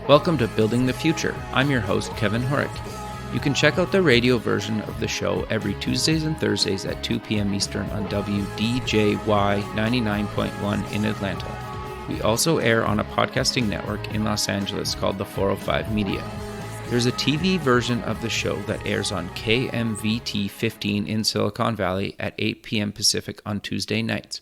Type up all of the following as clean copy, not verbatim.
Welcome to Building the Future. I'm your host, Kevin Horick. You can check out the radio version of the show every Tuesdays and Thursdays at 2 p.m. Eastern on WDJY 99.1 in Atlanta. We also air on a podcasting network in Los Angeles called the 405 Media. There's a TV version of the show that airs on KMVT 15 in Silicon Valley at 8 p.m. Pacific on Tuesday nights.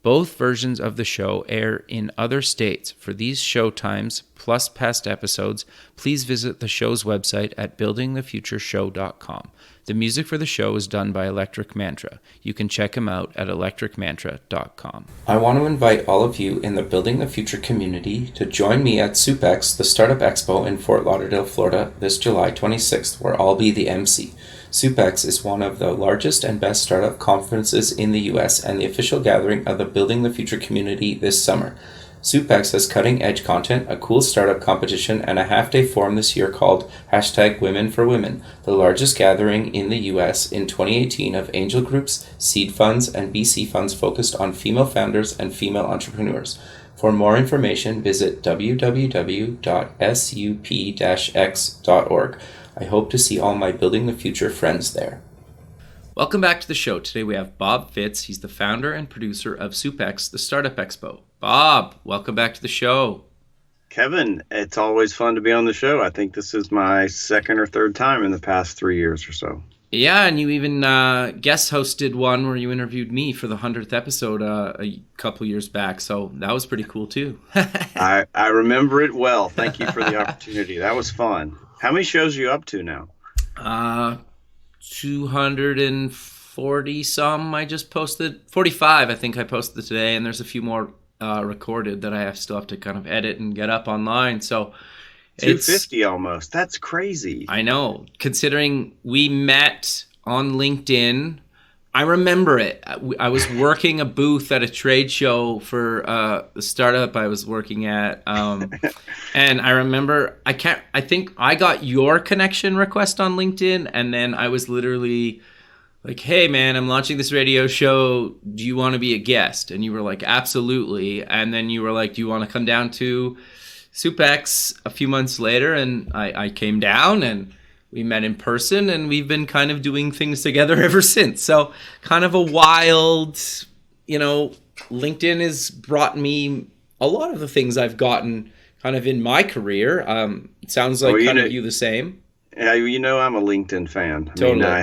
Both versions of the show air in other states. For these show times, plus past episodes, please visit the show's website at buildingthefutureshow.com. The music for the show is done by Electric Mantra. You can check him out at electricmantra.com. I want to invite all of you in the Building the Future community to join me at Supex, the StartUp Expo in Fort Lauderdale, Florida, this July 26th, where I'll be the MC. Supex is one of the largest and best startup conferences in the U.S. and the official gathering of the Building the Future community this summer. Supex has cutting-edge content, a cool startup competition, and a half-day forum this year called #WomenForWomen, the largest gathering in the U.S. in 2018 of angel groups, seed funds, and VC funds focused on female founders and female entrepreneurs. For more information, visit www.sup-x.org. I hope to see all my Building the Future friends there. Welcome back to the show. Today we have Bob Fitz. He's the founder and producer of Supex, the StartUp Expo. Bob, welcome back to the show. Kevin, it's always fun to be on the show. I think this is my second or third time in the past 3 years or so. Yeah, and you even guest hosted one where you interviewed me for the 100th episode a couple years back, so that was pretty cool too. I remember it well. Thank you for the opportunity. That was fun. How many shows are you up to now? 240 some. I just posted 45. I think I posted today, and there's a few more recorded that I still have to kind of edit and get up online. So 250 almost. That's crazy. I know. Considering we met on LinkedIn, I remember it. I was working a booth at a trade show for the startup I was working at, and I remember I think I got your connection request on LinkedIn, and then I was literally like, "Hey man, I'm launching this radio show. Do you want to be a guest?" And you were like, "Absolutely." And then you were like, "Do you want to come down to Supex?" A few months later, and I came down and we met in person, and we've been kind of doing things together ever since. So kind of a wild, LinkedIn has brought me a lot of the things I've gotten kind of in my career. It sounds like you the same. Yeah, I'm a LinkedIn fan. Totally. I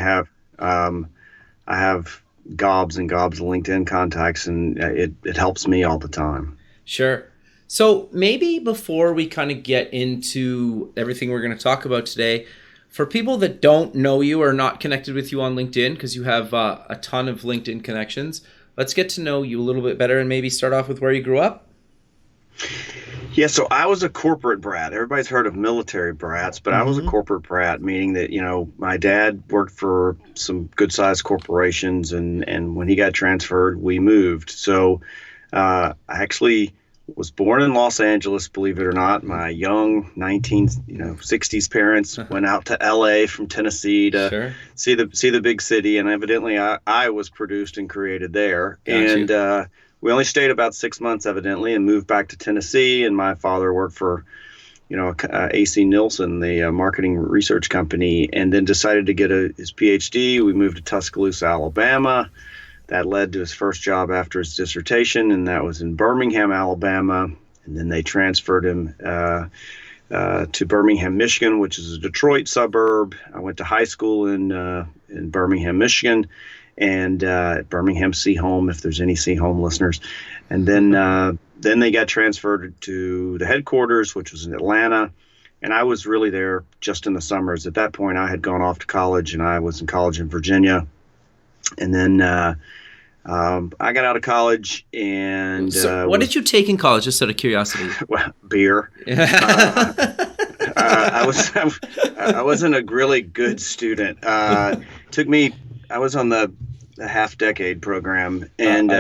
have gobs and gobs of LinkedIn contacts, and it helps me all the time. Sure. So maybe before we kind of get into everything we're going to talk about today, for people that don't know you or not connected with you on LinkedIn, because you have a ton of LinkedIn connections, let's get to know you a little bit better and maybe start off with where you grew up. Yeah, so I was a corporate brat. Everybody's heard of military brats, but I was a corporate brat, meaning that, my dad worked for some good-sized corporations, and when he got transferred, we moved. So I actually was born in Los Angeles, believe it or not. My young 60s parents went out to LA from Tennessee to see the big city, and evidently I was produced and created there. And we only stayed about 6 months, evidently, and moved back to Tennessee. And my father worked for, AC Nielsen, the marketing research company, and then decided to get his PhD. We moved to Tuscaloosa, Alabama. That led to his first job after his dissertation, and that was in Birmingham, Alabama. And then they transferred him to Birmingham, Michigan, which is a Detroit suburb. I went to high school in Birmingham, Michigan, and Birmingham Sea-Home, if there's any Sea-Home listeners. And then they got transferred to the headquarters, which was in Atlanta. And I was really there just in the summers. At that point, I had gone off to college, and I was in college in Virginia. And then I got out of collole and so what did you take in college, just out of curiosity? Well, beer. I wasn't a really good student. I was on the half decade program, and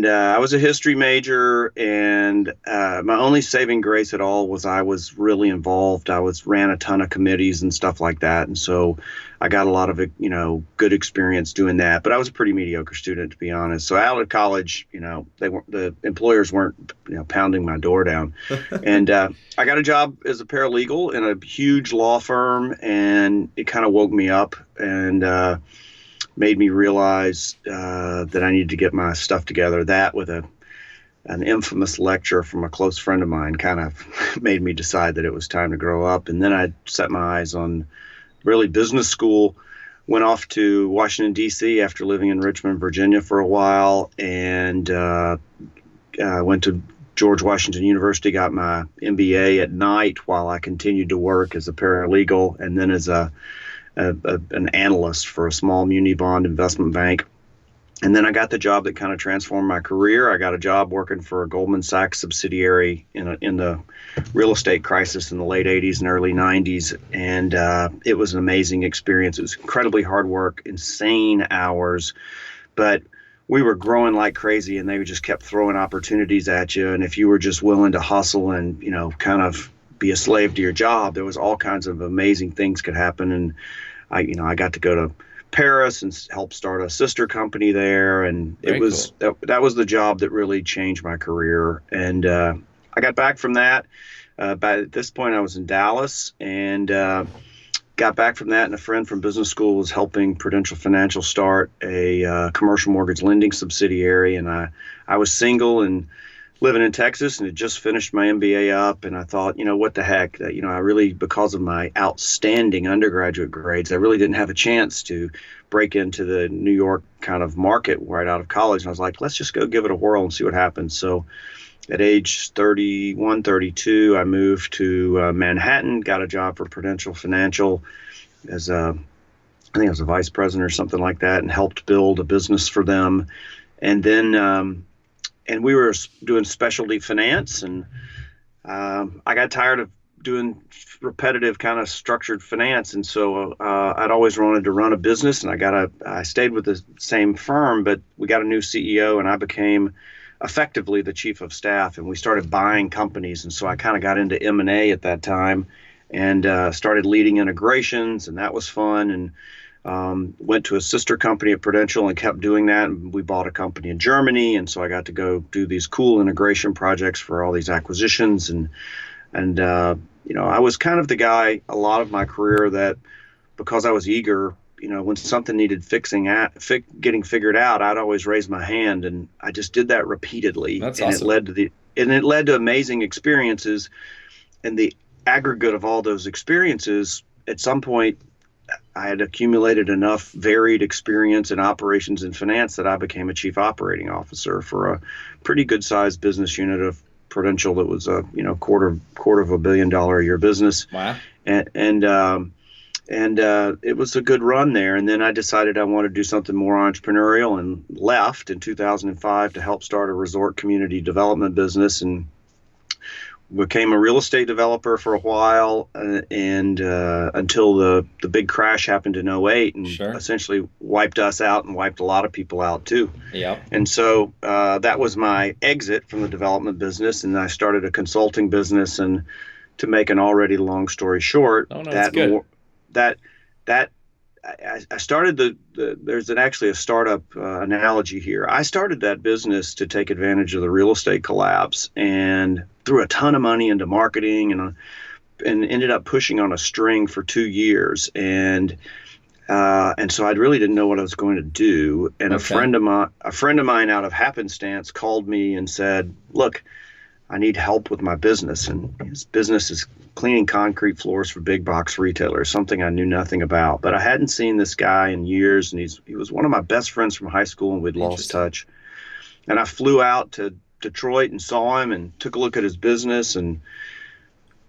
I was a history major, and my only saving grace at all was I was really involved. Ran a ton of committees and stuff like that, and so I got a lot of good experience doing that. But I was a pretty mediocre student, to be honest. So out of college, the employers weren't pounding my door down, and I got a job as a paralegal in a huge law firm, and it kind of woke me up and made me realize that I needed to get my stuff together. That with an infamous lecture from a close friend of mine kind of made me decide that it was time to grow up. And then I set my eyes on really business school, went off to Washington, D.C. after living in Richmond, Virginia for a while, and went to George Washington University, got my MBA at night while I continued to work as a paralegal and then as an analyst for a small muni bond investment bank. And then I got the job that kind of transformed my career. I got a job working for a Goldman Sachs subsidiary in the real estate crisis in the late 80s and early 90s. And it was an amazing experience. It was incredibly hard work, insane hours, but we were growing like crazy, and they just kept throwing opportunities at you. And if you were just willing to hustle and, kind of be a slave to your job, there was all kinds of amazing things could happen. And I got to go to Paris and help start a sister company there. And Very it was, cool. that was the job that really changed my career. And I got back from that. By this point, I was in Dallas, and got back from that. And a friend from business school was helping Prudential Financial start a commercial mortgage lending subsidiary. And I was single and living in Texas, and had just finished my MBA up, and I thought, what the heck, that I really, because of my outstanding undergraduate grades, I really didn't have a chance to break into the New York kind of market right out of college. And I was like, let's just go give it a whirl and see what happens. So at age 31, 32, I moved to Manhattan, got a job for Prudential Financial as I think I was a vice president or something like that, and helped build a business for them. And then and we were doing specialty finance, and I got tired of doing repetitive kind of structured finance. And so I'd always wanted to run a business, and I stayed with the same firm, but we got a new CEO, and I became effectively the chief of staff, and we started buying companies. And so I kind of got into M&A at that time, and started leading integrations, and that was fun. And went to a sister company at Prudential and kept doing that. And we bought a company in Germany, and so I got to go do these cool integration projects for all these acquisitions. And I was kind of the guy a lot of my career that, because I was eager, when something needed getting figured out, I'd always raise my hand, and I just did that repeatedly. That's and awesome. it led to amazing experiences. And the aggregate of all those experiences, at some point, I had accumulated enough varied experience in operations and finance that I became a chief operating officer for a pretty good sized business unit of Prudential that was a quarter of $1 billion a year business. Wow. And it was a good run there. And then I decided I wanted to do something more entrepreneurial, and left in 2005 to help start a resort community development business, and became a real estate developer for a while, and until the big crash happened in '08, and Sure. essentially wiped us out and wiped a lot of people out too. Yeah. And so that was my exit from the development business, and I started a consulting business. And to make an already long story short, Oh, no, that's good. I started there's actually a startup analogy here. I started that business to take advantage of the real estate collapse, and threw a ton of money into marketing, and ended up pushing on a string for 2 years. And so I really didn't know what I was going to do. And Okay. a friend of mine out of happenstance called me and said, look, I need help with my business. And his business is cleaning concrete floors for big box retailers, something I knew nothing about. But I hadn't seen this guy in years, and he was one of my best friends from high school, and we'd lost touch. And I flew out to Detroit and saw him and took a look at his business, and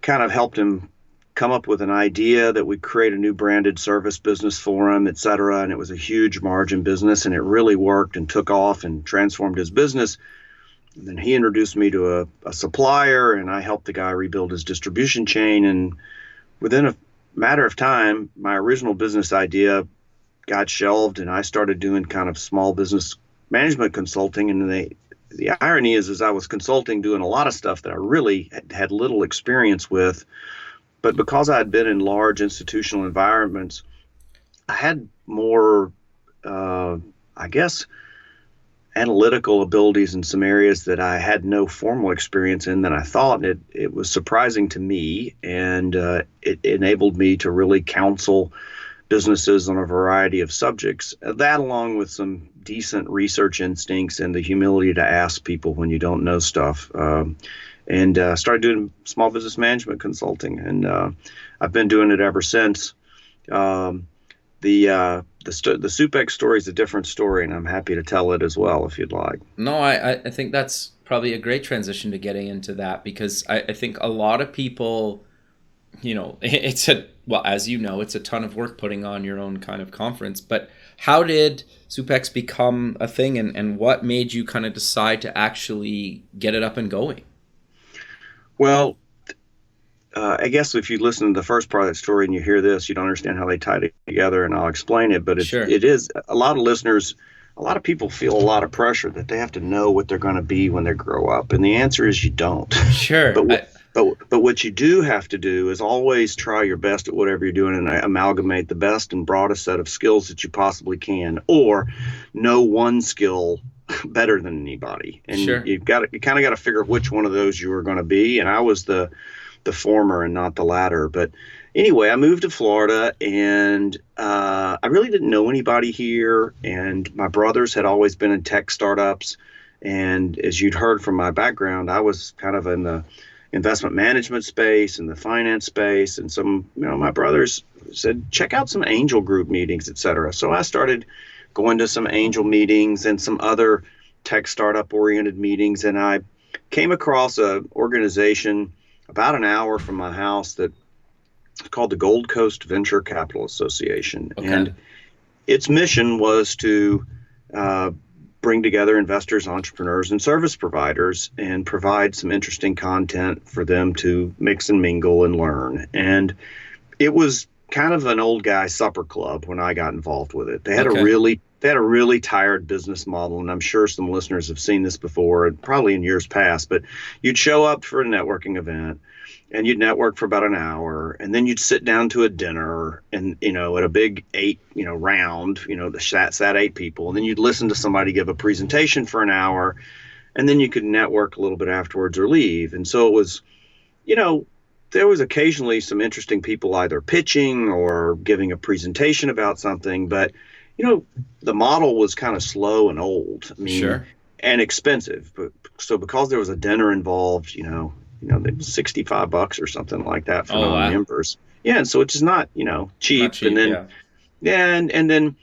kind of helped him come up with an idea that we'd create a new branded service business for him, et cetera. And it was a huge margin business, and it really worked and took off and transformed his business. And then he introduced me to a supplier, and I helped the guy rebuild his distribution chain. And within a matter of time, my original business idea got shelved, and I started doing kind of small business management consulting, and the irony is I was consulting, doing a lot of stuff that I really had little experience with, but because I had been in large institutional environments, I had more, I guess, analytical abilities in some areas that I had no formal experience in than I thought. And it was surprising to me, and it enabled me to really counsel businesses on a variety of subjects. That, along with some decent research instincts and the humility to ask people when you don't know stuff. And started doing small business management consulting, and I've been doing it ever since. The Supex story is a different story, and I'm happy to tell it as well if you'd like. No, I think that's probably a great transition to getting into that, because I think a lot of people, it's as you know, it's a ton of work putting on your own kind of conference. But how did Supex become a thing, and what made you kind of decide to actually get it up and going? Well, I guess if you listen to the first part of that story and you hear this, you don't understand how they tie together, and I'll explain it. But it is a lot of listeners, a lot of people feel a lot of pressure that they have to know what they're going to be when they grow up. And the answer is you don't. Sure. But what you do have to do is always try your best at whatever you're doing and amalgamate the best and broadest set of skills that you possibly can, or know one skill better than anybody. And sure. you kind of got to figure which one of those you were going to be. And I was the former and not the latter. But anyway, I moved to Florida, and I really didn't know anybody here. And my brothers had always been in tech startups. And as you'd heard from my background, I was kind of in the investment management space and the finance space. And some, my brothers said, check out some angel group meetings, et cetera. So I started going to some angel meetings and some other tech startup oriented meetings. And I came across an organization about an hour from my house that called the Gold Coast Venture Capital Association. Okay. And its mission was to bring together investors, entrepreneurs, and service providers and provide some interesting content for them to mix and mingle and learn. And it was kind of an old guy supper club when I got involved with it. They had a really tired business model, and I'm sure some listeners have seen this before, and probably in years past. But you'd show up for a networking event, and you'd network for about an hour, and then you'd sit down to a dinner, and at a big 8 round, sat 8 people, and then you'd listen to somebody give a presentation for an hour, and then you could network a little bit afterwards or leave. And so it was, there was occasionally some interesting people either pitching or giving a presentation about something, but the model was kind of slow and old. Sure. And expensive. But so because there was a dinner involved, it was $65 or something like that for non-members. Wow. Yeah, and so it's just not, cheap. Not cheap. And then and then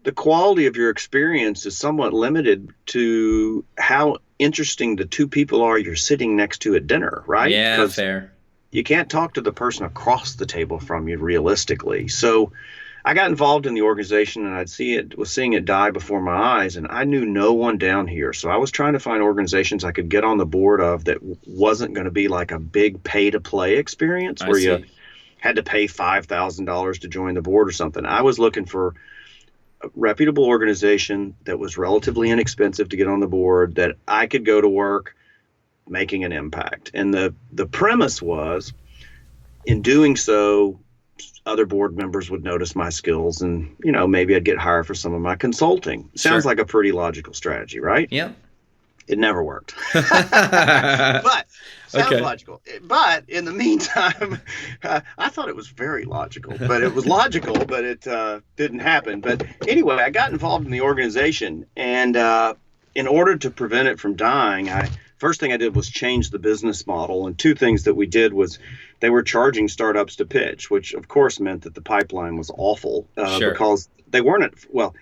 the quality of your experience is somewhat limited to how interesting the two people are you're sitting next to at dinner, right? Yeah, fair. You can't talk to the person across the table from you realistically. So I got involved in the organization, and was seeing it die before my eyes, and I knew no one down here. So I was trying to find organizations I could get on the board of that wasn't going to be like a big pay-to-play experience where you had to pay $5,000 to join the board or something. I was looking for a reputable organization that was relatively inexpensive to get on the board, that I could go to work making an impact. And the premise was, in doing so, other board members would notice my skills, and maybe I'd get hired for some of my consulting. Sounds like a pretty logical strategy, right? Yeah. It never worked. But sounds logical. But in the meantime, I thought it was very logical. But it was logical, but it didn't happen. But anyway, I got involved in the organization, and in order to prevent it from dying, first thing I did was change the business model. And two things that we did was they were charging startups to pitch, which of course meant that the pipeline was awful because they weren't,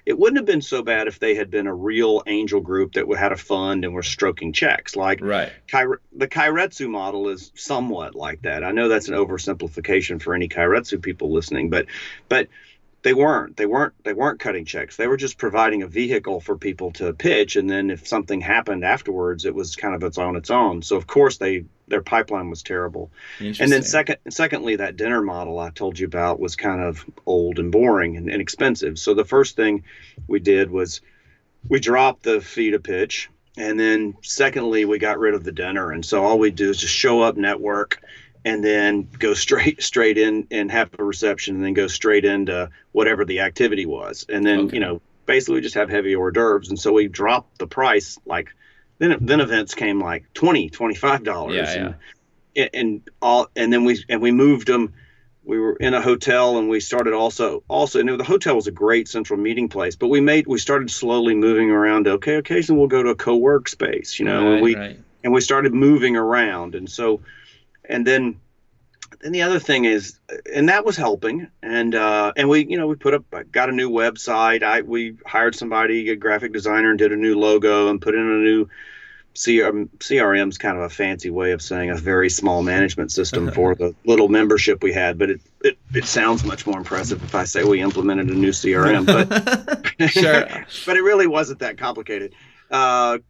it wouldn't have been so bad if they had been a real angel group that had a fund and were stroking checks. Like the Kairetsu model is somewhat like that. I know that's an oversimplification for any Kairetsu people listening, but they weren't cutting checks. They were just providing a vehicle for people to pitch. And then if something happened afterwards, it was kind of its own. So of course their pipeline was terrible. And then secondly, that dinner model I told you about was kind of old and boring and expensive. So the first thing we did was we dropped the fee to pitch. And then secondly, we got rid of the dinner. And so all we do is just show up, network, and then go straight in and have a reception, and then go straight into whatever the activity was. And then, basically just have heavy hors d'oeuvres. And so we dropped the price. Like then events came like $25. Yeah. And then we moved them. We were in a hotel, and we started also, the hotel was a great central meeting place, but we started slowly moving around. Occasionally we'll go to a co-work space, and we started moving around. And so, and then the other thing is, and that was helping. And we got a new website. We hired somebody, a graphic designer, and did a new logo and put in a new CRM is kind of a fancy way of saying a very small management system for the little membership we had, but it sounds much more impressive if I say we implemented a new CRM, but sure. But it really wasn't that complicated. But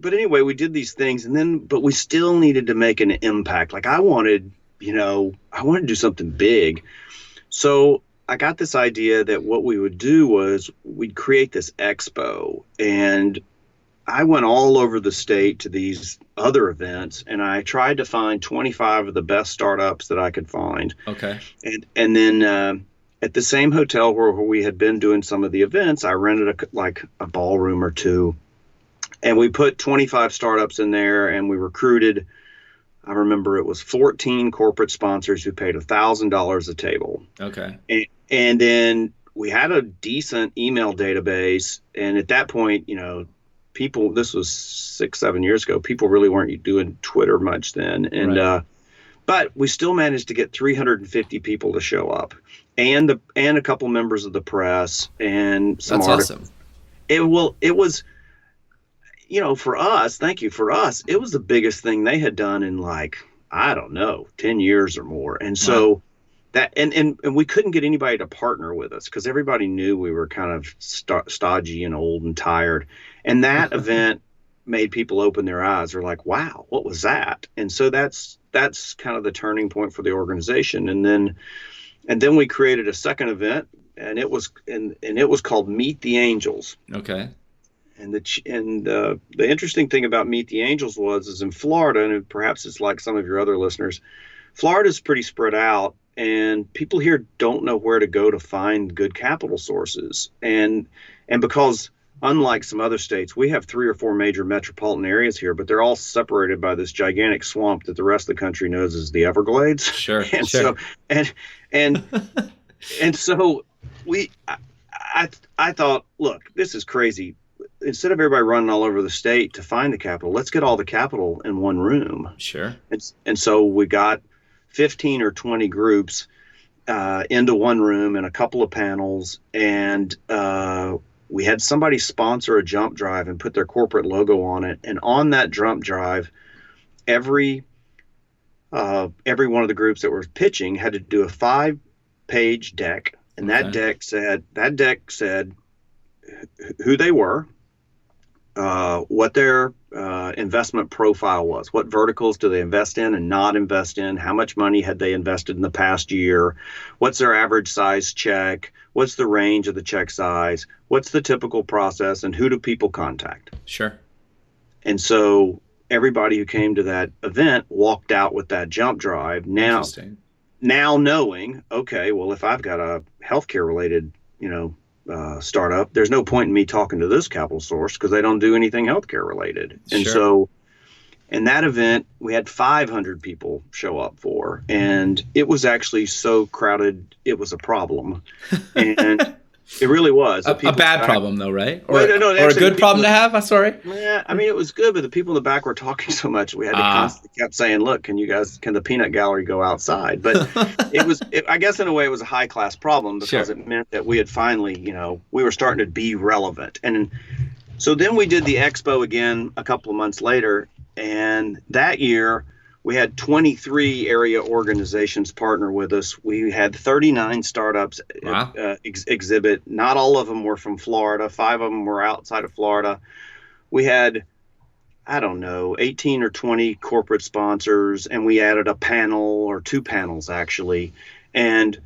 anyway, we did these things, but we still needed to make an impact. Like I wanted to do something big. So I got this idea that what we would do was we'd create this expo, and I went all over the state to these other events, and I tried to find 25 of the best startups that I could find. Okay. And then at the same hotel where we had been doing some of the events, I rented a ballroom or two, and we put 25 startups in there, and we recruited, I remember it was 14 corporate sponsors who paid $1,000 a table. Okay. And then we had a decent email database, and at that point, people, this was 6-7 years ago, people really weren't doing Twitter much then. And, right. But we still managed to get 350 people to show up, and a couple members of the press, and some articles. Awesome. It was, for us, it was the biggest thing they had done in 10 years or more. And so that, and we couldn't get anybody to partner with us because everybody knew we were kind of stodgy and old and tired. And that event made people open their eyes. They're like, wow, what was that? And so that's kind of the turning point for the organization. And then we created a second event, and it was called Meet the Angels. Okay. And the interesting thing about Meet the Angels is in Florida, and perhaps it's like some of your other listeners, Florida's pretty spread out, and people here don't know where to go to find good capital sources. And because unlike some other states, we have 3 or 4 major metropolitan areas here, but they're all separated by this gigantic swamp that the rest of the country knows as the Everglades. Sure. And sure. so and so I thought, look, this is crazy. Instead of everybody running all over the state to find the capital, let's get all the capital in one room. Sure. And so we got 15 or 20 groups into one room and a couple of panels, and we had somebody sponsor a jump drive and put their corporate logo on it. And on that jump drive, every one of the groups that were pitching had to do a 5-page deck, and Okay. that deck said who they were, what their investment profile was, what verticals do they invest in and not invest in, how much money had they invested in the past year, what's their average size check, what's the range of the check size, what's the typical process, and who do people contact. Sure. And so everybody who came to that event walked out with that jump drive now knowing, okay, well, if I've got a healthcare related startup, there's no point in me talking to this capital source because they don't do anything healthcare related. And Sure. so in that event, we had 500 people show up for, and it was actually so crowded, it was a problem. And it really was. A bad problem though, right? Or, Well, no, or a actually, good problem to have? I'm sorry. Yeah, I mean, it was good, but the people in the back were talking so much, we had to constantly kept saying, look, can the peanut gallery go outside? But I guess in a way it was a high class problem because Sure. it meant that we had finally, we were starting to be relevant. And so then we did the expo again a couple of months later. And that year we had 23 area organizations partner with us. We had 39 startups exhibit. Not all of them were from Florida. 5 of them were outside of Florida. We had, 18 or 20 corporate sponsors, and we added a panel or 2 panels actually. And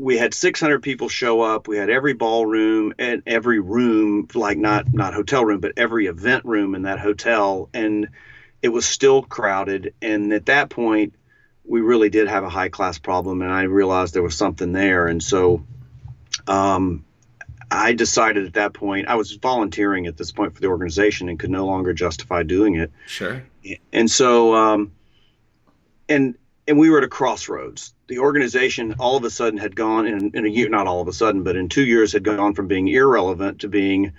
we had 600 people show up. We had every ballroom and every room, like not hotel room, but every event room in that hotel. And it was still crowded. And at that point, we really did have a high class problem. And I realized there was something there. And so I decided at that point, I was volunteering at this point for the organization and could no longer justify doing it. Sure. And so, and we were at a crossroads. The organization all of a sudden had gone in a year, not all of a sudden, but in 2 years had gone from being irrelevant to being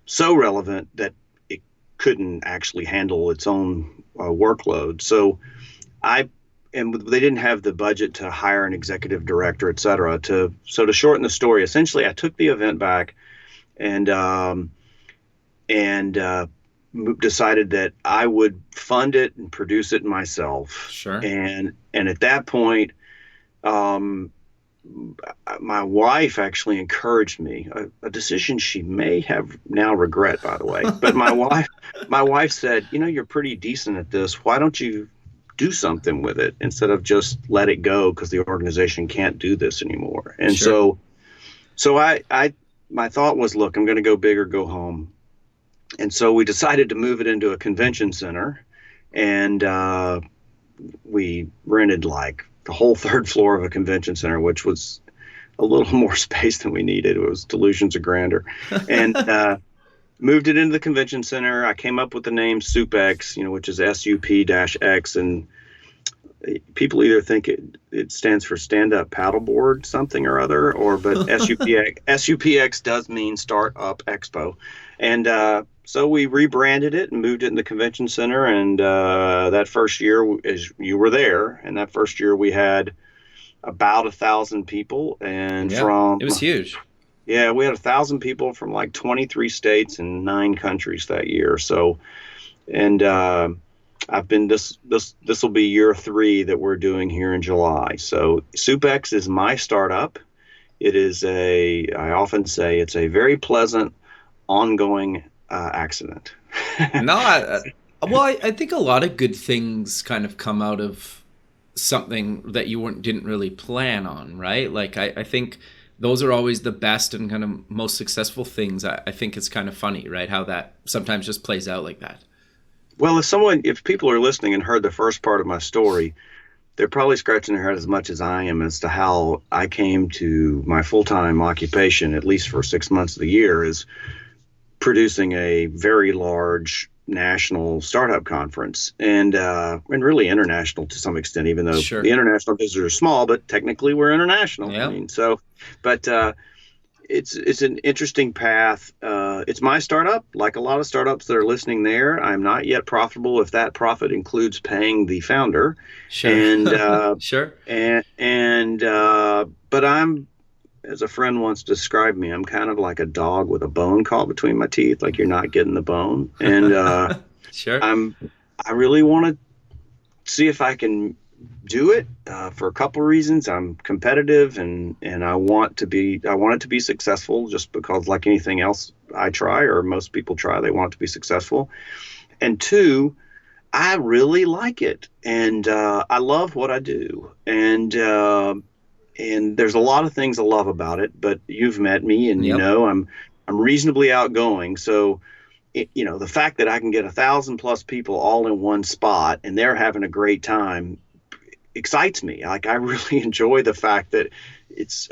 so relevant that it couldn't actually handle its own workload. So they didn't have the budget to hire an executive director, et cetera. So to shorten the story, essentially I took the event back and decided that I would fund it and produce it myself. Sure. And at that point, my wife actually encouraged me, a decision she may have now regret, by the way. But my wife said, you're pretty decent at this. Why don't you do something with it instead of just let it go because the organization can't do this anymore? And sure. so my thought was, look, I'm going to go big or go home. And so we decided to move it into a convention center, and we rented like the whole third floor of a convention center, which was a little more space than we needed. It was delusions of grandeur. And moved it into the convention center. I came up with the name Supex, which is SUP-X, and people either think it stands for stand-up paddleboard something or other, but SUP-X does mean StartUp Expo. And so we rebranded it and moved it in the convention center. And that first year, as you were there, and that first year we had about 1,000 people. And it was huge. Yeah, we had 1,000 people from like 23 states and 9 countries that year. So, and I've been this will be year 3 that we're doing here in July. So Supex is my startup. It is I often say it's a very pleasant, ongoing accident. No, I think a lot of good things kind of come out of something that you didn't really plan on, right? Like I think those are always the best and kind of most successful things. I think it's kind of funny, right? How that sometimes just plays out like that. Well, if people are listening and heard the first part of my story, they're probably scratching their head as much as I am as to how I came to my full-time occupation, at least for 6 months of the year, is producing a very large national startup conference and really international to some extent, even though sure. The international visitors are small, but technically we're international. Yep. I mean, but it's an interesting path. It's my startup, like a lot of startups that are listening there. I'm not yet profitable if that profit includes paying the founder. Sure. And sure. But I'm, as a friend once described me, I'm kind of like a dog with a bone caught between my teeth, like you're not getting the bone. And sure. I really want to see if I can do it for a couple of reasons. I'm competitive and I want it to be successful, just because like anything else I try, or most people try, they want it to be successful. And 2, I really like it. And I love what I do. And there's a lot of things I love about it, but you've met me and yep. I'm reasonably outgoing. So, the fact that I can get 1,000 plus people all in one spot and they're having a great time excites me. Like, I really enjoy the fact that it's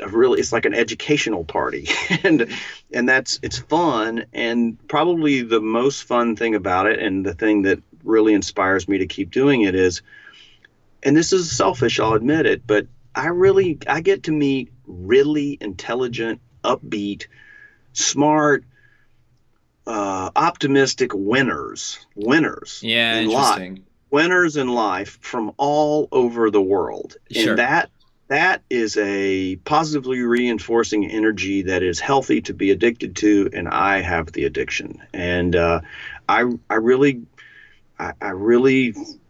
like an educational party and it's fun. And probably the most fun thing about it, and the thing that really inspires me to keep doing it, is, and this is selfish, I'll admit it, but I get to meet really intelligent, upbeat, smart, optimistic winners. Yeah, in interesting. Life, winners in life from all over the world. Sure. And that is a positively reinforcing energy that is healthy to be addicted to, and I have the addiction. And I really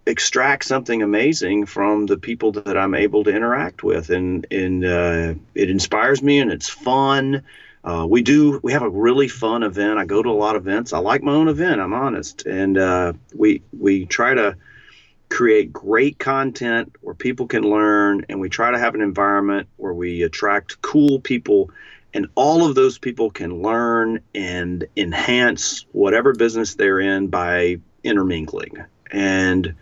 extract something amazing from the people that I'm able to interact with, and it inspires me, and it's fun. We have a really fun event. I go to a lot of events. I like my own event, I'm honest. And we try to create great content where people can learn, and we try to have an environment where we attract cool people, and all of those people can learn and enhance whatever business they're in by intermingling. And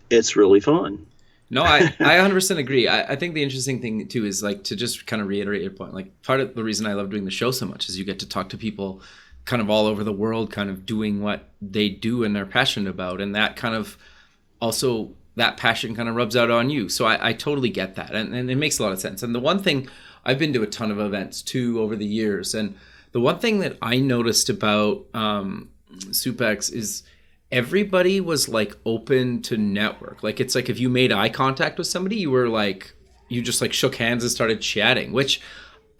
it's really fun. No, I 100% agree. I think the interesting thing too is like to just kind of reiterate your point. Like part of the reason I love doing the show so much is you get to talk to people kind of all over the world, kind of doing what they do and they're passionate about. And that kind of also that passion kind of rubs out on you. So I totally get that. And it makes a lot of sense. And the one thing, I've been to a ton of events too over the years. And the one thing that I noticed about Supex is everybody was like open to network. Like it's like if you made eye contact with somebody, you just like shook hands and started chatting, which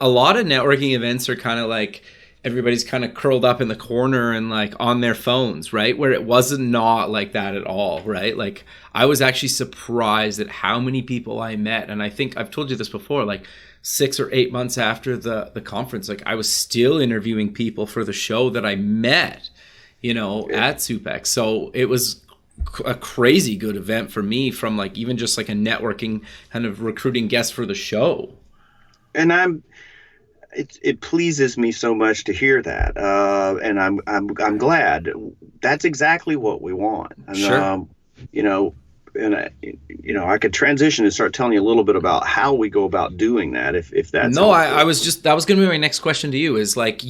a lot of networking events are kind of like everybody's kind of curled up in the corner and like on their phones, right? Where it wasn't not like that at all, right? Like I was actually surprised at how many people I met. And I think I've told you this before, like 6 or 8 months after the conference, like I was still interviewing people for the show that I met, at Supex. So it was a crazy good event for me from like even just like a networking kind of recruiting guest for the show. And it pleases me so much to hear that, and I'm glad. That's exactly what we want. And, sure. I could transition and start telling you a little bit about how we go about doing that. If that's no, I was just that was going to be my next question to you. Is like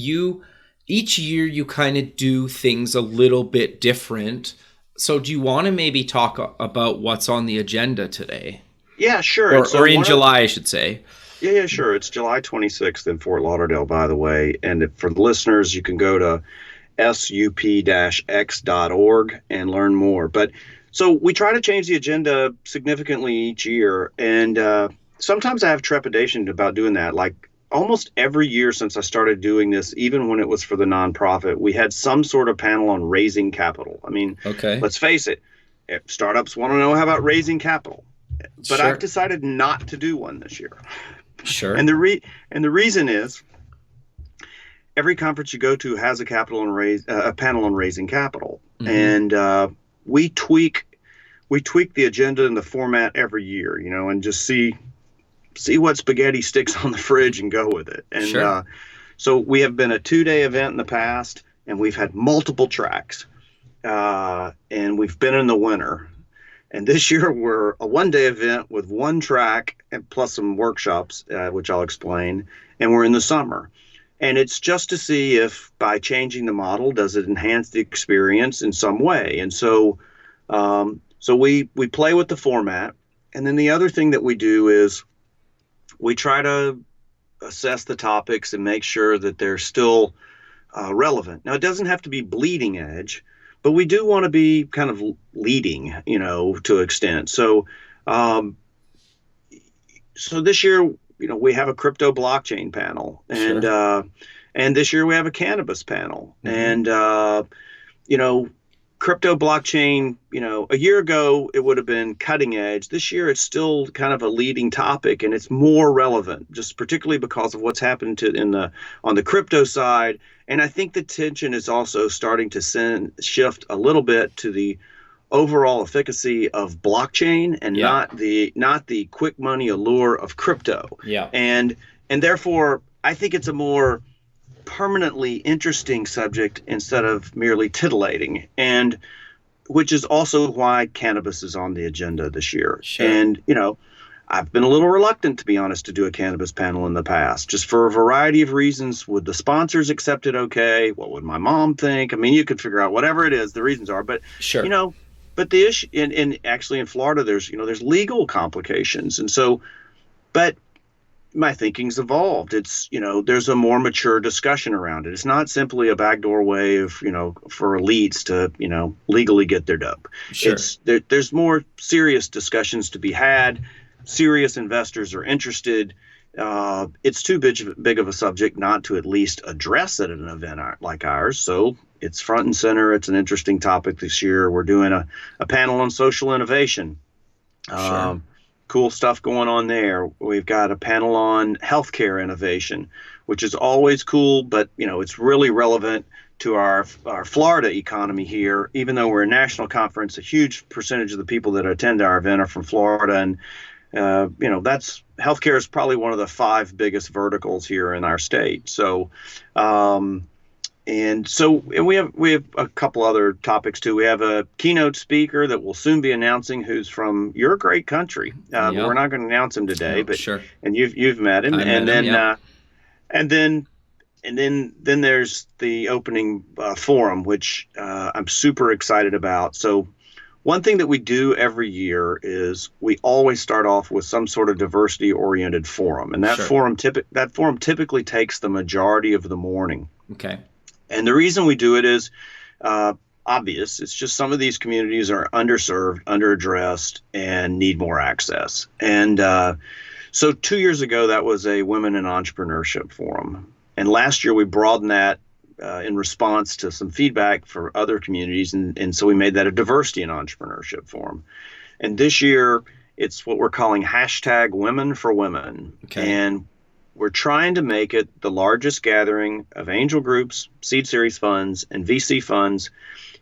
each year you kind of do things a little bit different. So do you want to maybe talk about what's on the agenda today? Yeah, sure. Or in July, I should say. Yeah, sure. It's July 26th in Fort Lauderdale, by the way. And for the listeners, you can go to SUP-X.org and learn more. But so we try to change the agenda significantly each year. And sometimes I have trepidation about doing that. Like almost every year since I started doing this, even when it was for the nonprofit, we had some sort of panel on raising capital. I mean, Let's face it, startups want to know how about raising capital. But Sure. I've decided not to do one this year. Sure. And the reason is every conference you go to has a panel on raising capital, and we tweak the agenda and the format every year, and just see what spaghetti sticks on the fridge and go with it. And sure. So we have been a 2-day event in the past, and we've had multiple tracks, and we've been in the winter. And this year we're a 1-day event with 1 track and plus some workshops, which I'll explain. And we're in the summer. And it's just to see if by changing the model, does it enhance the experience in some way? And so we play with the format. And then the other thing that we do is we try to assess the topics and make sure that they're still relevant. Now, it doesn't have to be bleeding edge, but we do want to be kind of leading, to an extent. So, this year, we have a crypto blockchain panel, and Sure. And this year we have a cannabis panel, and crypto blockchain. A year ago it would have been cutting edge. This year it's still kind of a leading topic, and it's more relevant, just particularly because of what's happened on the crypto side. And I think the tension is also starting to shift a little bit to the overall efficacy of blockchain and not the quick money allure of crypto. Yeah. And therefore, I think it's a more permanently interesting subject instead of merely titillating, and which is also why cannabis is on the agenda this year. Sure. And I've been a little reluctant, to be honest, to do a cannabis panel in the past, just for a variety of reasons. Would the sponsors accept it okay? What would my mom think? I mean, you could figure out whatever it is, the reasons are. But, Sure. But the issue, actually in Florida, there's legal complications. And so, but my thinking's evolved. It's, there's a more mature discussion around it. It's not simply a backdoor way of, for elites to, legally get their dope. Sure. There's more serious discussions to be had. Serious investors are interested. It's too big of a subject not to at least address it at an event like ours. So it's front and center. It's an interesting topic this year. We're doing a panel on social innovation. Sure. Cool stuff going on there. We've got a panel on healthcare innovation, which is always cool, but it's really relevant to our Florida economy here. Even though we're a national conference, a huge percentage of the people that attend our event are from Florida, and that's healthcare is probably one of the 5 biggest verticals here in our state. So, and we have a couple other topics too. We have a keynote speaker that will soon be announcing, who's from your great country. But we're not going to announce him today. But sure. And you've met him, and then there's the opening forum, which I'm super excited about. So one thing that we do every year is we always start off with some sort of diversity-oriented forum, and that forum typically takes the majority of the morning. Okay. And the reason we do it is obvious. It's just some of these communities are underserved, underaddressed, and need more access. And so 2 years ago, that was a Women in Entrepreneurship Forum. And last year, we broadened that in response to some feedback for other communities. And so we made that a Diversity in Entrepreneurship Forum. And this year, it's what we're calling #Women for Women. Okay. And we're trying to make it the largest gathering of angel groups, seed series funds, and VC funds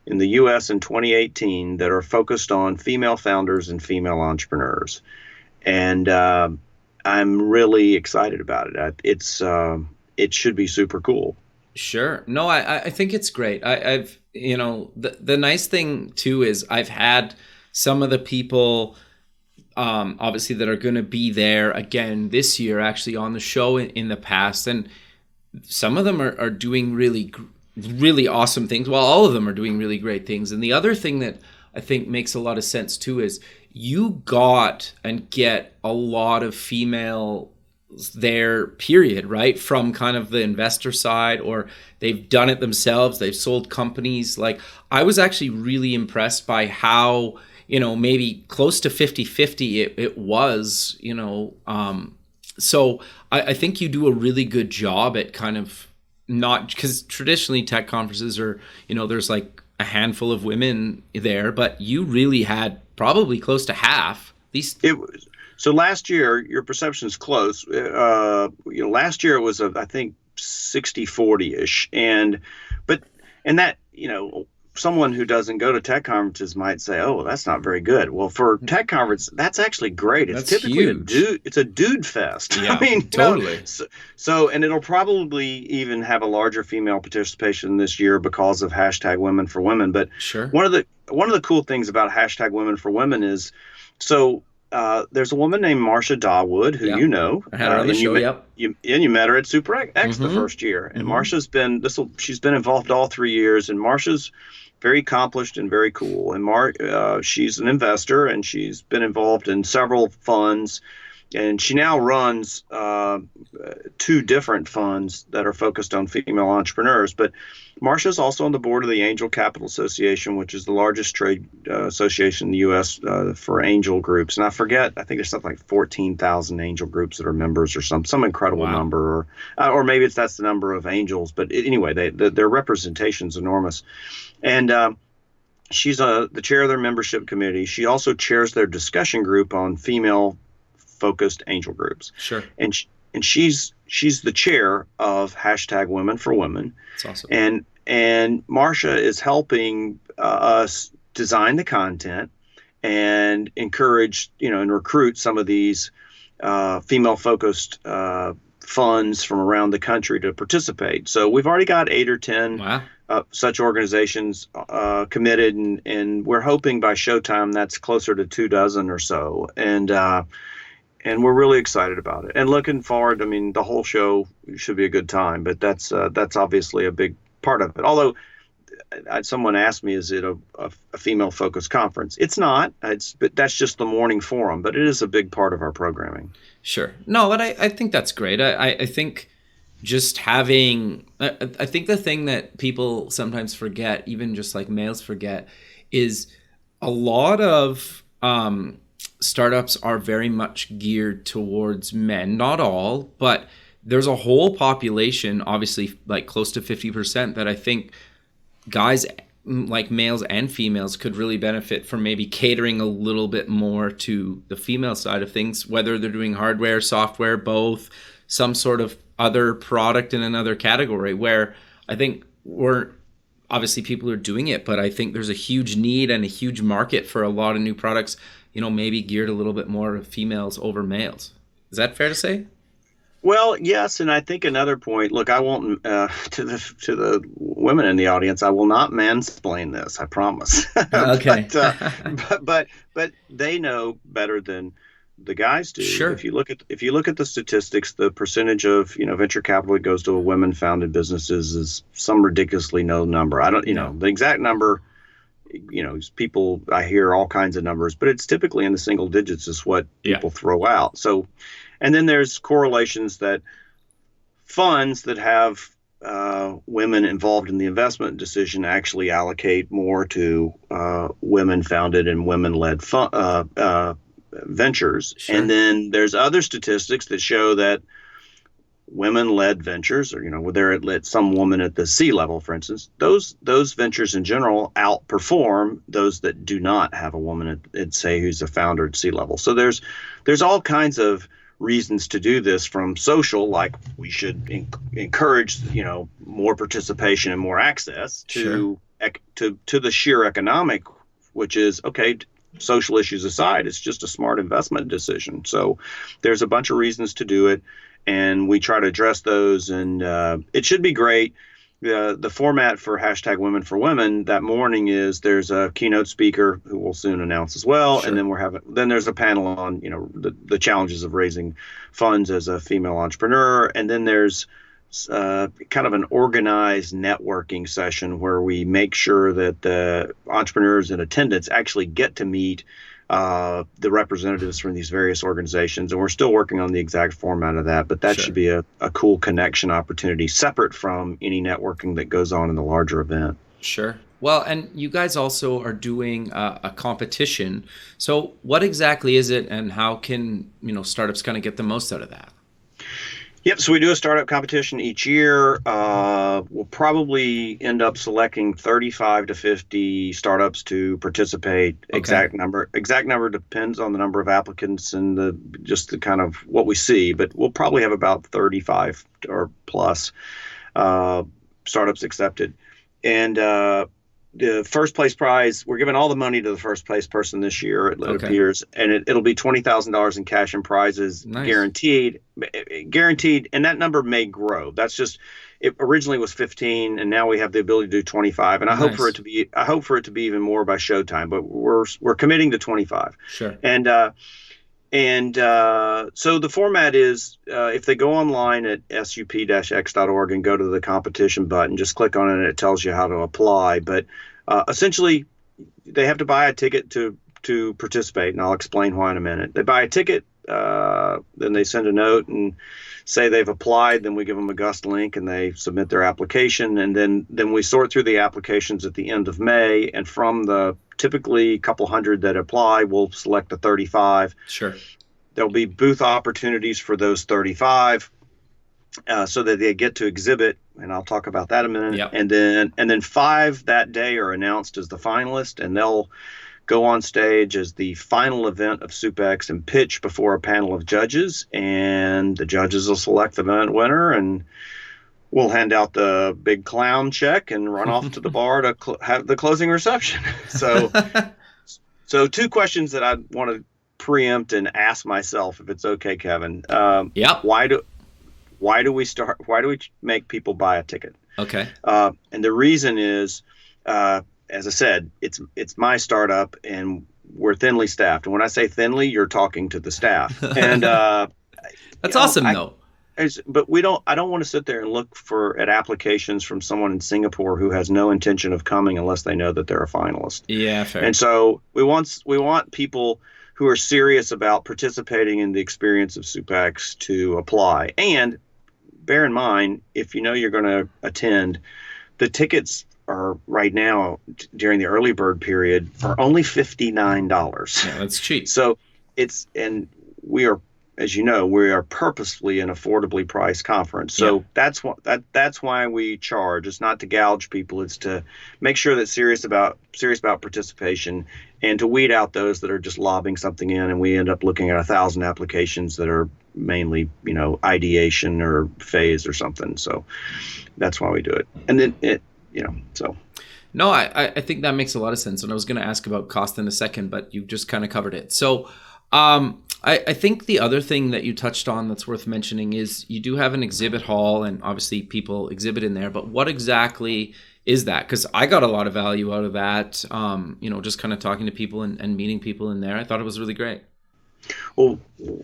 in the U.S. in 2018 that are focused on female founders and female entrepreneurs. And I'm really excited about it. It should be super cool. Sure. No, I think it's great. I've the nice thing too is I've had some of the people obviously that are going to be there again this year, actually on the show in the past, and some of them are doing really, really awesome things. Well, all of them are doing really great things. And the other thing that I think makes a lot of sense too is you got and get a lot of female there, period, right? From kind of the investor side, or they've done it themselves. They've sold companies. Like, I was actually really impressed by how, maybe close to 50-50 it was, so I think you do a really good job at kind of not, because traditionally tech conferences are, there's like a handful of women there, but you really had probably close to half. So last year, your perception is close. Last year it was, I think, 60-40-ish. And that, someone who doesn't go to tech conferences might say, oh, that's not very good. Well, for tech conference, that's actually great. It's typically huge. It's a dude fest. Yeah, totally. So, and it'll probably even have a larger female participation this year because of #Women for Women. But sure. One of the cool things about #Women for Women is, there's a woman named Marcia Dawood who you know. I had her on the show. You met her at SUPEX the first year, and Marcia's she's been involved all 3 years, and Marcia's very accomplished and very cool. And she's an investor, and she's been involved in several funds, and she now runs 2 different funds that are focused on female entrepreneurs. But Marcia's also on the board of the Angel Capital Association, which is the largest trade association in the U.S. For angel groups. And I think there's something like 14,000 angel groups that are members, or some incredible number, or maybe that's the number of angels. But anyway, their representation's enormous. And she's the chair of their membership committee. She also chairs their discussion group on female-focused angel groups. Sure. And she's the chair of #Women for Women. That's awesome. And Marcia is helping us design the content and encourage, and recruit some of these female-focused funds from around the country to participate. So we've already got 8 or 10 such organizations committed, and we're hoping by showtime that's closer to 24 or so. And we're really excited about it and looking forward. I mean, the whole show should be a good time, but that's obviously a big part of it. Although someone asked me, is it a female-focused conference? It's not. But that's just the morning forum. But it is a big part of our programming. Sure. No, but I think that's great. I think just having – I think the thing that people sometimes forget, even just like males forget, is a lot of startups are very much geared towards men. Not all, but there's a whole population, obviously like close to 50%, that I think guys like males and females could really benefit from maybe catering a little bit more to the female side of things, whether they're doing hardware, software, both, some sort of other product in another category, where I think we're obviously people are doing it, but I think there's a huge need and a huge market for a lot of new products, maybe geared a little bit more to females over males. Is that fair to say? Well, yes, and I think another point. Look, I won't to the women in the audience. I will not mansplain this. I promise. Okay. but they know better than the guys do. Sure. If you look at the statistics, the percentage of venture capital that goes to women-founded businesses is some ridiculously low number. I don't the exact number. People, I hear all kinds of numbers, but it's typically in the single digits is what people throw out. So. And then there's correlations that funds that have women involved in the investment decision actually allocate more to women-founded and women-led ventures. Sure. And then there's other statistics that show that women-led ventures, or where they're at some woman at the C level, for instance, those ventures in general outperform those that do not have a woman at say who's a founder at C level. So there's all kinds of reasons to do this, from social, like we should encourage more participation and more access, to the sheer economic, which is okay. Social issues aside, it's just a smart investment decision. So there's a bunch of reasons to do it, and we try to address those, and it should be great. The format for #Women for Women that morning is there's a keynote speaker who we'll soon announce as well. Sure. And then there's a panel on the challenges of raising funds as a female entrepreneur, and then there's kind of an organized networking session where we make sure that the entrepreneurs in attendance actually get to meet the representatives from these various organizations. And we're still working on the exact format of that, but that should be a cool connection opportunity separate from any networking that goes on in the larger event. Sure. Well, and you guys also are doing a competition. So what exactly is it, and how can startups kind of get the most out of that? Yep. So we do a startup competition each year. We'll probably end up selecting 35 to 50 startups to participate. Okay. Exact number depends on the number of applicants and just the kind of what we see, but we'll probably have about 35 or plus startups accepted. And the first place prize, we're giving all the money to the first place person this year, it appears, and it'll be $20,000 in cash and prizes. Nice. Guaranteed, and that number may grow. That's just, it originally was 15, and now we have the ability to do 25, and I hope for it to be even more by showtime, but we're committing to 25. Sure. And so the format is, if they go online at SUP-X.org and go to the competition button, just click on it and it tells you how to apply. But essentially, they have to buy a ticket to participate, and I'll explain why in a minute. They buy a ticket, then they send a note and say they've applied. Then we give them a Gust link and they submit their application. And then we sort through the applications at the end of May. And from the typically a couple hundred that apply, we'll select the 35. Sure. There'll be booth opportunities for those 35 so that they get to exhibit. And I'll talk about that in a minute. Yep. And then 5 that day are announced as the finalist, and they'll go on stage as the final event of Supex and pitch before a panel of judges, and the judges will select the event winner, and we'll hand out the big clown check and run off to the bar to have the closing reception. So 2 questions that I want to preempt and ask myself, if it's okay, Kevin. Why do we make people buy a ticket? Okay. And the reason is, as I said, it's my startup, and we're thinly staffed. And when I say thinly, you're talking to the staff. And that's awesome, though. But I don't want to sit there and look at applications from someone in Singapore who has no intention of coming unless they know that they're a finalist. Yeah, fair. And so we want people who are serious about participating in the experience of Supex to apply. And bear in mind, if you're going to attend, the tickets are right now during the early bird period are only $59. Yeah, that's cheap. So we are, as you know, we are purposefully an affordably priced conference. So that's why we charge. It's not to gouge people. It's to make sure that serious about participation, and to weed out those that are just lobbing something in. And we end up looking at 1,000 applications that are mainly, ideation or phase or something. So that's why we do it. And then so. No, I think that makes a lot of sense. And I was going to ask about cost in a second, but you just kind of covered it. So I think the other thing that you touched on that's worth mentioning is you do have an exhibit hall, and obviously people exhibit in there, but what exactly is that? Because I got a lot of value out of that, just kind of talking to people and meeting people in there. I thought it was really great. Well,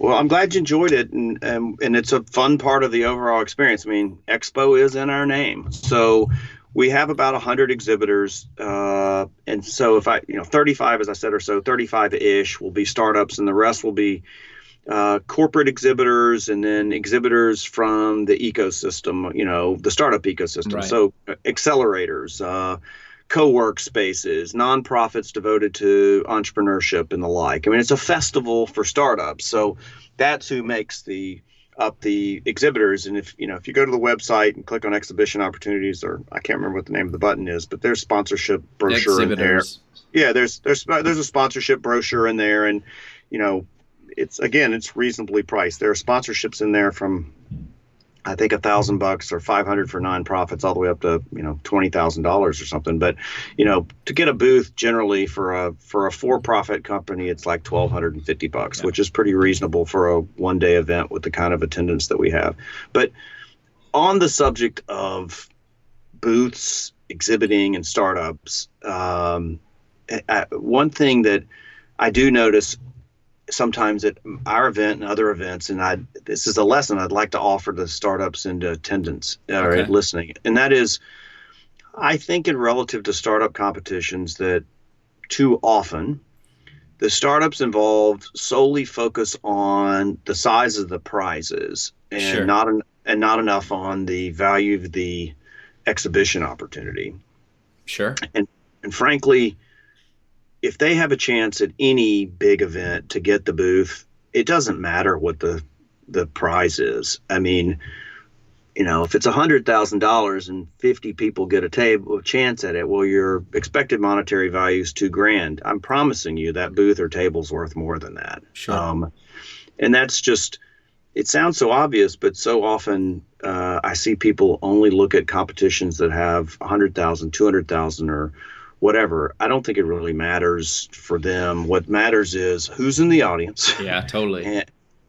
I'm glad you enjoyed it, and it's a fun part of the overall experience. I mean, Expo is in our name, so we have about 100 exhibitors, and so if 35, as I said, or so, 35-ish will be startups, and the rest will be corporate exhibitors, and then exhibitors from the ecosystem, the startup ecosystem. Right. So accelerators, co-work spaces, nonprofits devoted to entrepreneurship and the like. I mean, it's a festival for startups. So that's who makes up the exhibitors. And if you go to the website and click on exhibition opportunities, or I can't remember what the name of the button is, but there's sponsorship brochure in there. Yeah, there's a sponsorship brochure in there, and it's reasonably priced. There are sponsorships in there from, I think, $1,000 or $500 for nonprofits, all the way up to $20,000 or something. But to get a booth generally for a for-profit company, it's like $1,250, which is pretty reasonable for a one-day event with the kind of attendance that we have. But on the subject of booths, exhibiting, and startups, one thing that I do notice sometimes at our event and other events, and this is a lesson I'd like to offer to startups and to attendants or listening, and that is, I think in relative to startup competitions, that too often the startups involved solely focus on the size of the prizes and not enough on the value of the exhibition opportunity. Sure. And frankly, if they have a chance at any big event to get the booth, it doesn't matter what the prize is. I mean, if it's $100,000 and 50 people get a chance at it, well, your expected monetary value is $2,000. I'm promising you that booth or table's worth more than that. Sure. And that's just, it sounds so obvious, but so often I see people only look at competitions that have 100,000, 200,000, or whatever. I don't think it really matters for them. What matters is who's in the audience. Yeah, totally.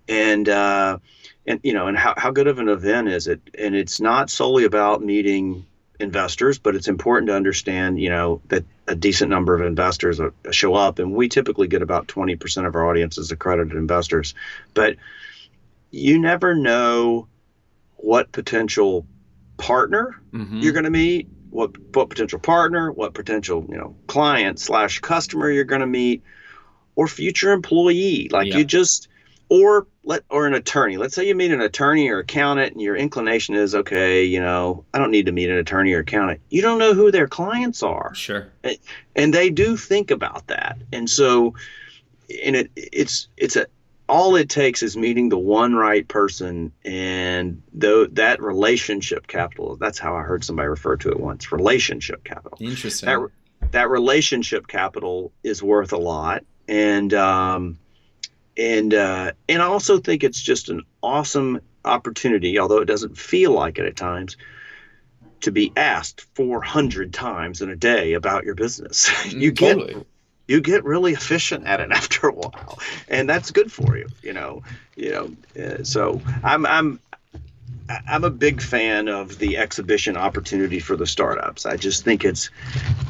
and how good of an event is it? And it's not solely about meeting investors, but it's important to understand, that a decent number of investors show up, and we typically get about 20% of our audience as accredited investors. But you never know what potential partner you're going to meet, what potential partner, what potential client / customer you're going to meet, or future employee. Or an attorney. Let's say you meet an attorney or accountant, and your inclination is, okay, I don't need to meet an attorney or accountant. You don't know who their clients are. Sure. And they do think about that. And so, all it takes is meeting the one right person, and that relationship capital. That's how I heard somebody refer to it once. Relationship capital. Interesting. That relationship capital is worth a lot, and I also think it's just an awesome opportunity, although it doesn't feel like it at times, to be asked 400 times in a day about your business. You get really efficient at it after a while, and that's good for you, So I'm a big fan of the exhibition opportunity for the startups. I just think it's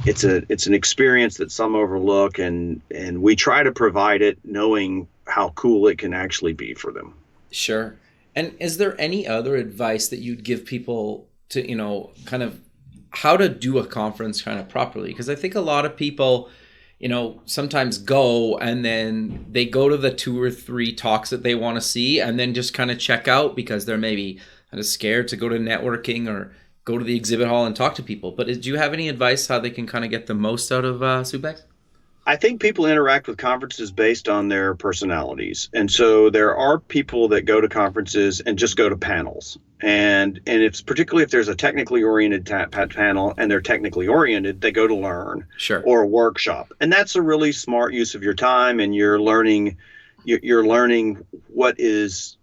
an experience that some overlook, and we try to provide it knowing how cool it can actually be for them. Sure. And is there any other advice that you'd give people to, kind of how to do a conference kind of properly? Because I think a lot of people, sometimes go and then they go to the 2 or 3 talks that they want to see and then just kind of check out because they're maybe kind of scared to go to networking or go to the exhibit hall and talk to people. But do you have any advice how they can kind of get the most out of Supex? I think people interact with conferences based on their personalities. And so there are people that go to conferences and just go to panels. And it's particularly if there's a technically oriented panel and they're technically oriented, they go to learn. Sure. Or a workshop. And that's a really smart use of your time, and you're learning what is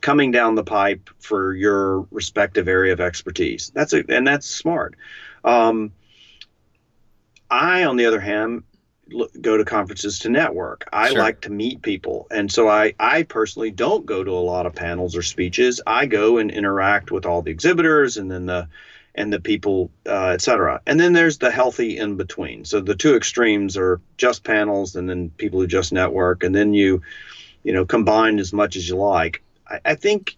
coming down the pipe for your respective area of expertise. That's smart. I, on the other hand, go to conferences to network. I Sure. like to meet people. And so I personally don't go to a lot of panels or speeches. I go and interact with all the exhibitors and then the people, et cetera. And then there's the healthy in between. So the two extremes are just panels and then people who just network. And then you combine as much as you like. I think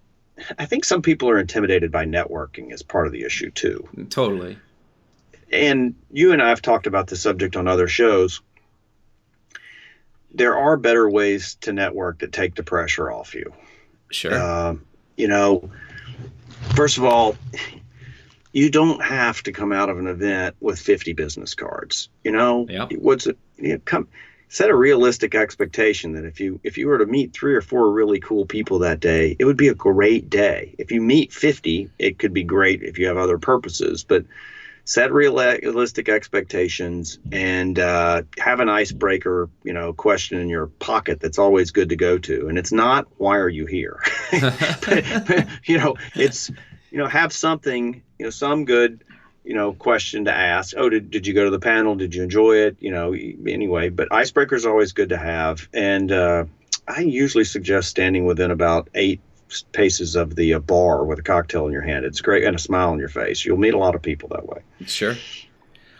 some people are intimidated by networking as part of the issue too. Totally. And you and I have talked about the subject on other shows. There are better ways to network that take the pressure off you. Sure. First of all, you don't have to come out of an event with 50 business cards. Yeah. Set a realistic expectation that if you were to meet 3 or 4 really cool people that day, it would be a great day. If you meet 50, it could be great if you have other purposes, but set realistic expectations and have an icebreaker, question in your pocket that's always good to go to. And it's not, why are you here? but, it's, have something, some good, question to ask. Oh, did you go to the panel? Did you enjoy it? Anyway, but icebreaker is always good to have. And I usually suggest standing within about 8 paces of the bar with a cocktail in your hand. It's great, and a smile on your face. You'll meet a lot of people that way. Sure.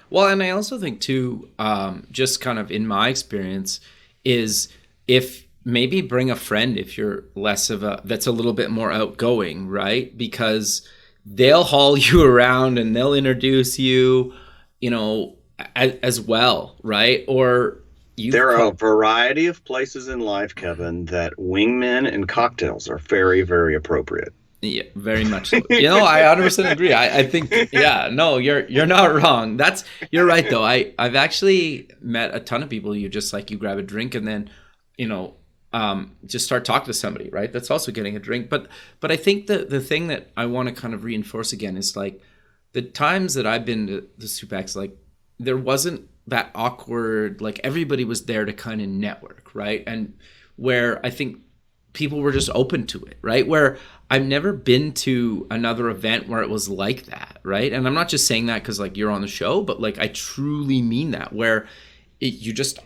Well, and I also think too, just kind of in my experience, is if maybe bring a friend if you're that's a little bit more outgoing, right? Because they'll haul you around and they'll introduce you, as well, right? Or there are a variety of places in life, Kevin, that wingmen and cocktails are very, very appropriate. Yeah, very much so. I 100% agree. I think, yeah, no, you're not wrong. You're right though. I've actually met a ton of people. You just you grab a drink and then, just start talking to somebody, right? That's also getting a drink. But I think the thing that I want to kind of reinforce again is the times that I've been to the Supex, there wasn't that awkward, everybody was there to kind of network, right? And where I think people were just open to it, right? Where I've never been to another event where it was like that, right? And I'm not just saying that because you're on the show, but I truly mean that, where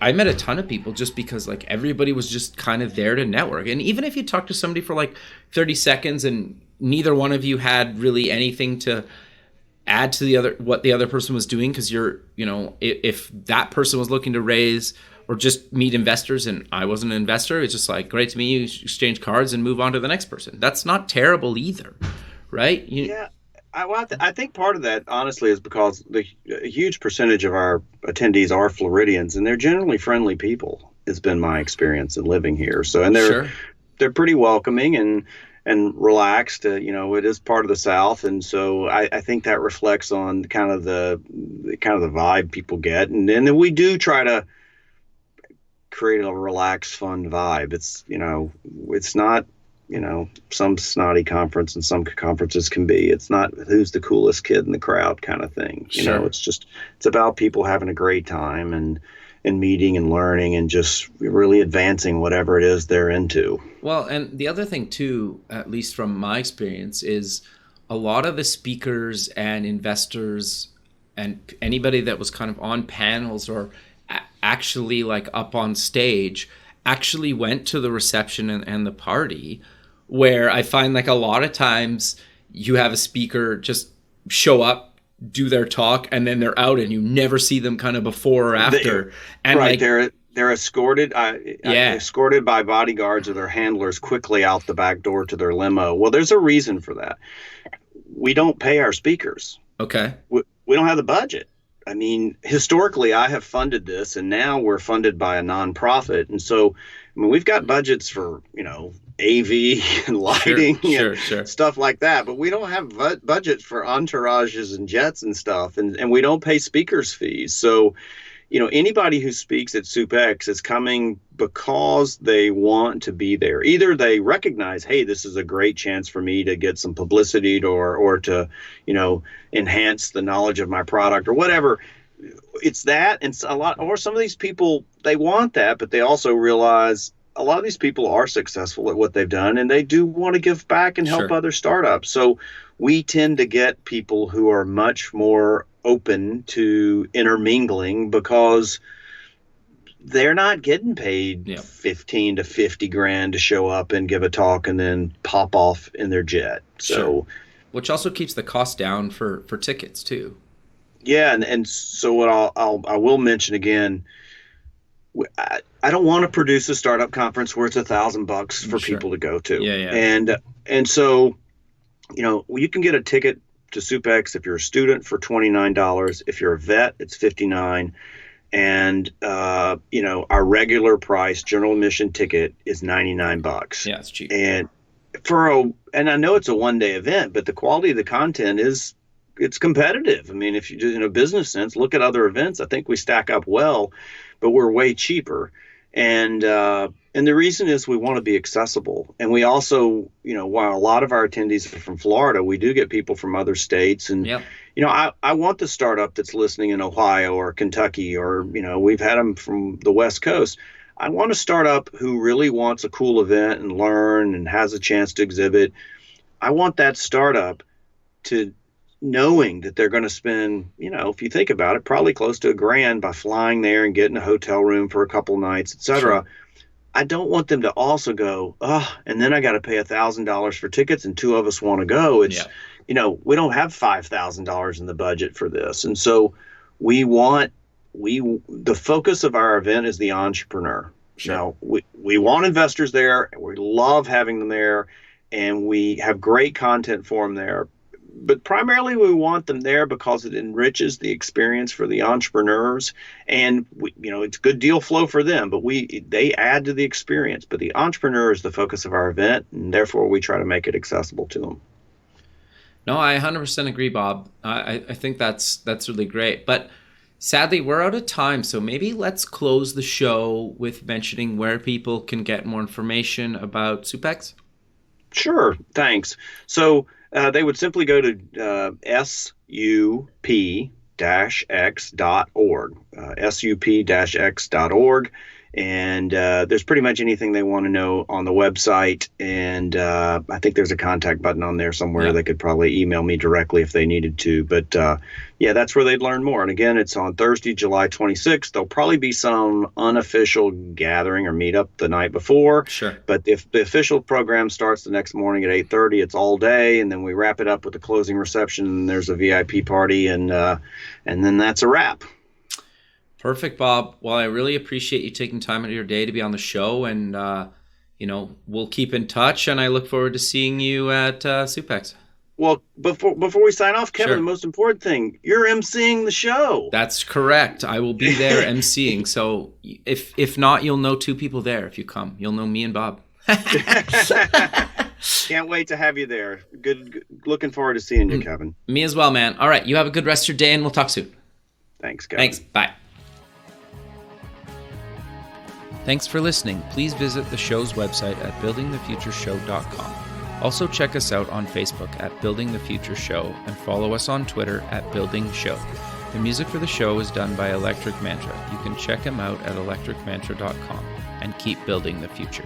I met a ton of people just because everybody was just kind of there to network. And even if you talk to somebody for 30 seconds and neither one of you had really anything to add to what the other person was doing, because if that person was looking to raise or just meet investors and I wasn't an investor, it's just great to meet you, exchange cards and move on to the next person. That's not terrible either, right? Yeah. I think part of that, honestly, is because a huge percentage of our attendees are Floridians, and they're generally friendly people. It's been my experience in living here. So, and they're pretty welcoming and relaxed. It is part of the South, and so I think that reflects on kind of the vibe people get, and then we do try to create a relaxed, fun vibe. It's not some snotty conference, and some conferences can be. It's not who's the coolest kid in the crowd kind of thing. Sure. It's about people having a great time and meeting and learning and just really advancing whatever it is they're into. Well, and the other thing too, at least from my experience, is a lot of the speakers and investors and anybody that was kind of on panels or actually up on stage actually went to the reception and the party, where I find a lot of times you have a speaker just show up, do their talk, and then they're out and you never see them kind of before or after. They're escorted escorted by bodyguards or their handlers quickly out the back door to their limo. Well, there's a reason for that. We don't pay our speakers. Okay. We don't have the budget. I mean, historically, I have funded this, and now we're funded by a nonprofit. And so, we've got budgets for, AV and lighting and stuff like that, but we don't have budgets for entourages and jets and stuff, and we don't pay speakers fees. So, anybody who speaks at Supex is coming because they want to be there. Either they recognize, hey, this is a great chance for me to get some publicity or to, enhance the knowledge of my product or whatever. It's that, and some of these people, they want that, but they also realize a lot of these people are successful at what they've done, and they do want to give back and help other startups. So we tend to get people who are much more open to intermingling because they're not getting paid 15 to 50 grand to show up and give a talk and then pop off in their jet. So, which also keeps the cost down for tickets too. Yeah, and so what I will mention again, I don't want to produce a startup conference where it's $1,000 for people to go to. And so, you can get a ticket to Supex if you're a student for $29. If you're a vet, it's $59. And our regular price general admission ticket is $99. Yeah, it's cheap. And I know it's a one-day event, but the quality of the content it's competitive. I mean, if you do in a business sense, look at other events. I think we stack up well, but we're way cheaper. And the reason is we want to be accessible. And we also, while a lot of our attendees are from Florida, we do get people from other states. And, I want the startup that's listening in Ohio or Kentucky, or, we've had them from the West Coast. I want a startup who really wants a cool event and learn and has a chance to exhibit. I want that startup to knowing that they're going to spend, if you think about it, probably close to $1,000 by flying there and getting a hotel room for a couple nights, et cetera. Sure. I don't want them to also go, and then I got to pay $1,000 for tickets and two of us want to go. It's, we don't have $5,000 in the budget for this. And so the focus of our event is the entrepreneur. Sure. Now, we want investors there. We love having them there, and we have great content for them there. But primarily we want them there because it enriches the experience for the entrepreneurs, and it's good deal flow for them, but they add to the experience. But the entrepreneur is the focus of our event, and therefore we try to make it accessible to them. No, I 100% agree, Bob. I think that's really great. But sadly, we're out of time, so maybe let's close the show with mentioning where people can get more information about Supex. Sure, thanks. So they would simply go to SUP-X.org, SUP-X.org, and there's pretty much anything they want to know on the website. And I think there's a contact button on there somewhere. Yeah. They could probably email me directly if they needed to. But that's where they'd learn more. And again, it's on Thursday, July 26th. There'll probably be some unofficial gathering or meetup the night before. Sure. But if the official program starts the next morning at 8:30, it's all day. And then we wrap it up with a closing reception. And there's a VIP party. And then that's a wrap. Perfect, Bob. Well, I really appreciate you taking time out of your day to be on the show, and we'll keep in touch, and I look forward to seeing you at Supex. Well, before we sign off, Kevin, sure. The most important thing, you're emceeing the show. That's correct. I will be there emceeing. So if not, you'll know two people there. If you come, you'll know me and Bob. Can't wait to have you there. Good. Looking forward to seeing you, Kevin. Me as well, man. All right, you have a good rest of your day, and we'll talk soon. Thanks, Kevin. Thanks. Bye. Thanks for listening. Please visit the show's website at buildingthefutureshow.com. Also check us out on Facebook at Building the Future Show and follow us on Twitter at Building Show. The music for the show is done by Electric Mantra. You can check him out at electricmantra.com and keep building the future.